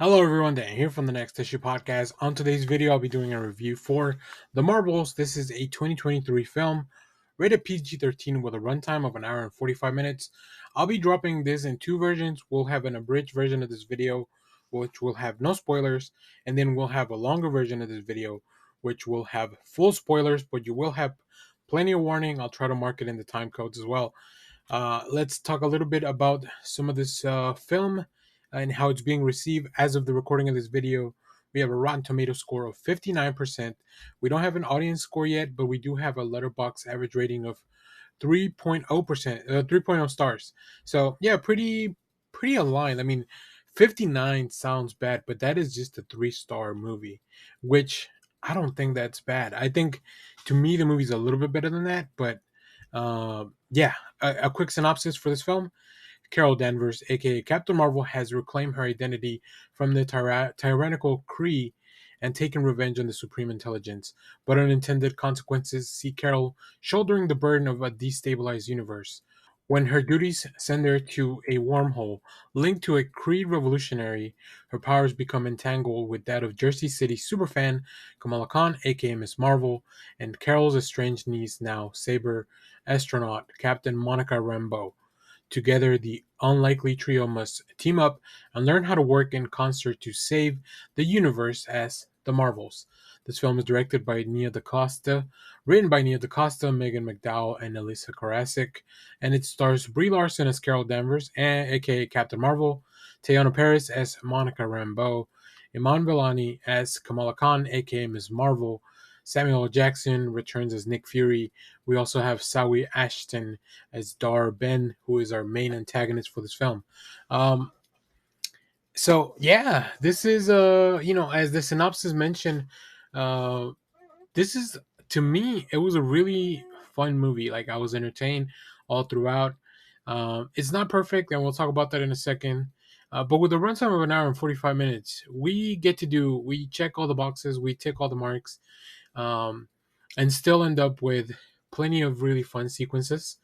Hello everyone, Dan here from the Next Issue Podcast. On today's video, I'll be doing a review for The Marvels. This is a 2023 film, rated PG-13 with a runtime of an hour and 45 minutes. I'll be dropping this in two versions. We'll have an abridged version of this video, which will have no spoilers, and then we'll have a longer version of this video, which will have full spoilers, but you will have plenty of warning. I'll try to mark it in the time codes as well. Let's talk a little bit about some of this film and how it's being received as of the recording of this video. We have a Rotten Tomato score of 59%. We don't have an audience score yet, but we do have a letterbox average rating of 3.0%, 3.0 stars. So yeah, pretty aligned. I mean, 59 sounds bad, but that is just a 3-star movie, which I don't think that's bad. I think to me the movie's a little bit better than that, but yeah, a quick synopsis for this film. Carol Danvers, aka Captain Marvel, has reclaimed her identity from the tyrannical Kree and taken revenge on the Supreme Intelligence. But unintended consequences see Carol shouldering the burden of a destabilized universe. When her duties send her to a wormhole linked to a Kree revolutionary, her powers become entangled with that of Jersey City superfan Kamala Khan, aka Miss Marvel, and Carol's estranged niece, now Saber astronaut Captain Monica Rambeau. Together, the unlikely trio must team up and learn how to work in concert to save the universe as the Marvels. This film is directed by Nia DaCosta, written by Nia DaCosta, Megan McDowell, and Elisa Karasik, and it stars Brie Larson as Carol Danvers, aka Captain Marvel, Teyonah Parris as Monica Rambeau, Iman Vellani as Kamala Khan, aka Ms. Marvel, Samuel L. Jackson returns as Nick Fury. We also have Sawi Ashton as Dar Ben, who is our main antagonist for this film. Um, so yeah, this is as the synopsis mentioned, uh, this is, to me, it was a really fun movie. Like, I was entertained all throughout. It's not perfect, and we'll talk about that in a second. But with a runtime of an hour and 45 minutes, we check all the boxes, we tick all the marks, um, and still end up with plenty of really fun sequences.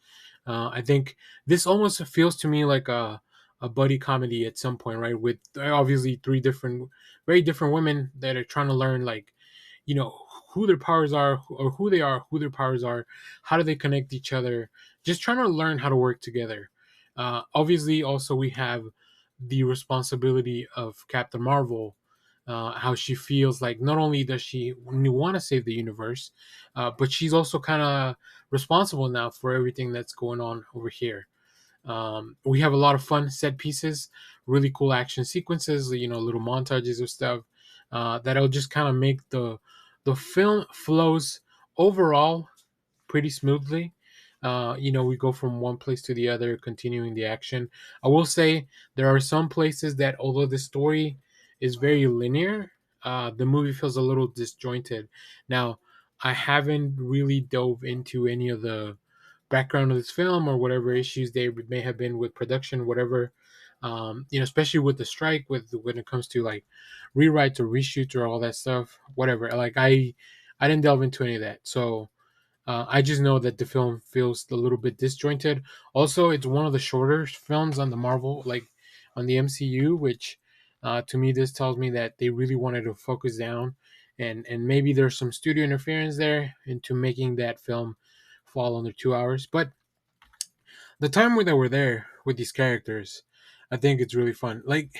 I think this almost feels to me like a buddy comedy at some point, right? With obviously very different women that are trying to learn, like, you know, who their powers are, or who they are, who their powers are, how do they connect each other, just trying to learn how to work together. Obviously, also we have the responsibility of Captain Marvel, how she feels like not only does she want to save the universe, but she's also kind of responsible now for everything that's going on over here. We have a lot of fun set pieces, really cool action sequences, little montages of stuff that'll just kind of make the film flows overall pretty smoothly. We go from one place to the other, continuing the action. I will say there are some places that, although the story is very linear, the movie feels a little disjointed. Now, I haven't really dove into any of the background of this film or whatever issues they may have been with production, whatever. Especially with the strike, with when it comes to like rewrites or reshoots or all that stuff, whatever. Like, I didn't delve into any of that, so I just know that the film feels a little bit disjointed. Also, it's one of the shorter films on the Marvel, like on the MCU, which to me, this tells me that they really wanted to focus down, and maybe there's some studio interference there into making that film fall under 2 hours. But the time that we're there with these characters, I think it's really fun. Like,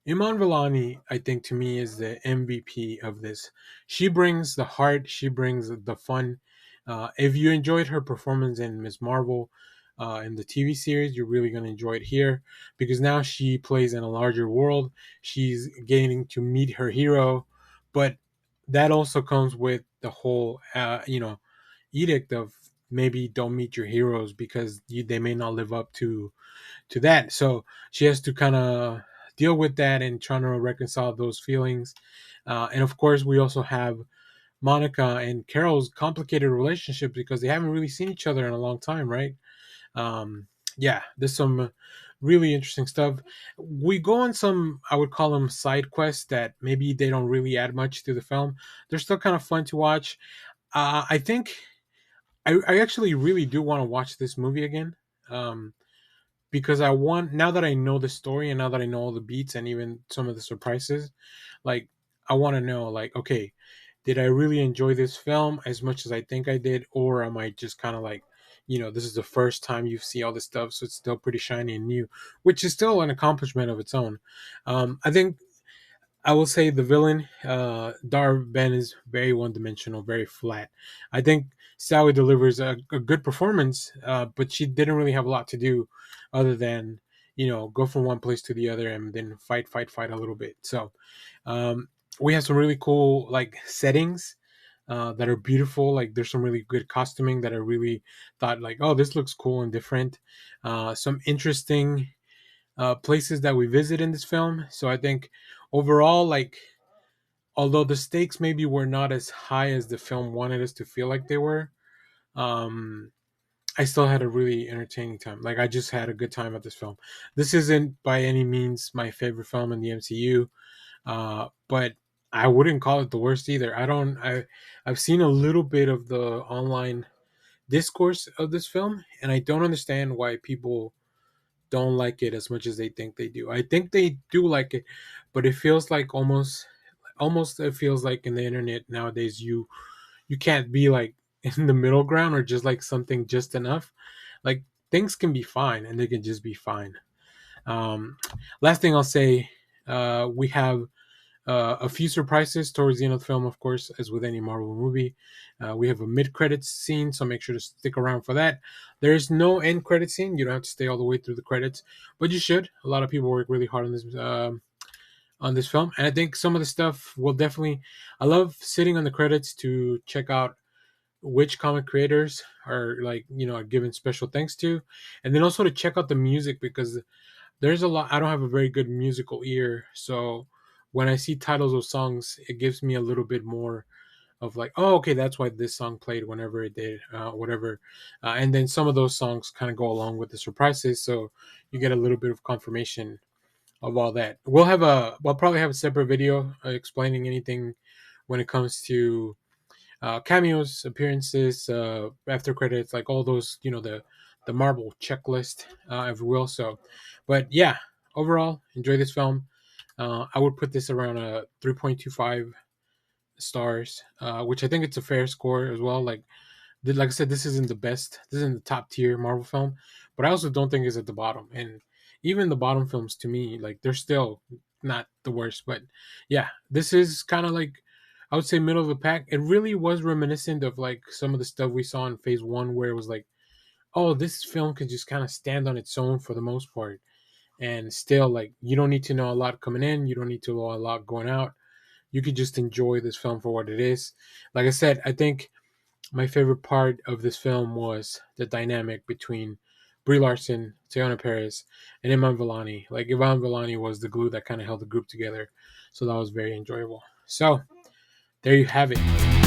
Iman Vellani, I think, to me, is the MVP of this. She brings the heart, she brings the fun. If you enjoyed her performance in Ms. Marvel in the TV series, you're really going to enjoy it here, because now she plays in a larger world. She's getting to meet her hero, but that also comes with the whole, edict of maybe don't meet your heroes because they may not live up to that. So she has to kind of deal with that and trying to reconcile those feelings. And of course, we also have Monica and Carol's complicated relationship because they haven't really seen each other in a long time, right? Yeah, there's some really interesting stuff. We go on some, I would call them side quests that maybe they don't really add much to the film. They're still kind of fun to watch. I think I actually really do want to watch this movie again. Um, because I want, now that I know the story and now that I know all the beats and even some of the surprises, like I want to know, like, okay, did I really enjoy this film as much as I think I did, or am I just kind of like, this is the first time you see all this stuff, so it's still pretty shiny and new, which is still an accomplishment of its own. I think I will say the villain, Dar Ben, is very one dimensional, very flat. I think Sally delivers a good performance, but she didn't really have a lot to do other than, go from one place to the other and then fight, fight, fight a little bit. So um, we have some really cool like settings that are beautiful. Like there's some really good costuming that I really thought like, oh, this looks cool and different. Some interesting places that we visit in this film. So I think overall, like, although the stakes maybe were not as high as the film wanted us to feel like they were, um, I still had a really entertaining time. Like I just had a good time at this film. This isn't by any means my favorite film in the MCU, but I wouldn't call it the worst either. I've seen a little bit of the online discourse of this film, and I don't understand why people don't like it as much as they think they do. I think they do like it, but it feels like almost it feels like in the internet nowadays you can't be like in the middle ground or just like something just enough. Like things can be fine and they can just be fine. Um Last thing I'll say, we have a few surprises towards the end of the film, of course, as with any Marvel movie. We have a mid-credits scene, so make sure to stick around for that. There is no end credit scene. You don't have to stay all the way through the credits, but you should. A lot of people work really hard on this film, and I think some of the stuff will definitely. I love sitting on the credits to check out which comic creators are like are given special thanks to, and then also to check out the music because there's a lot. I don't have a very good musical ear, so when I see titles of songs, it gives me a little bit more of like, oh, okay, that's why this song played whenever it did, whatever. And then some of those songs kind of go along with the surprises, so you get a little bit of confirmation of all that. We'll probably have a separate video explaining anything when it comes to cameos, appearances, after credits, like all those, the Marvel checklist, if you will. So, but yeah, overall, enjoy this film. I would put this around a 3.25 stars, which I think it's a fair score as well. Like I said, this isn't the best. This isn't the top tier Marvel film, but I also don't think it's at the bottom. And even the bottom films, to me, like they're still not the worst. But yeah, this is kind of like I would say middle of the pack. It really was reminiscent of like some of the stuff we saw in Phase One, where it was like, oh, this film could just kind of stand on its own for the most part, and still like you don't need to know a lot coming in, you don't need to know a lot going out. You could just enjoy this film for what it is. Like I said, I think my favorite part of this film was the dynamic between Brie Larson, Teyonah Parris, and Iman Vellani. Like Iman Vellani was the glue that kind of held the group together, so that was very enjoyable. So there you have it.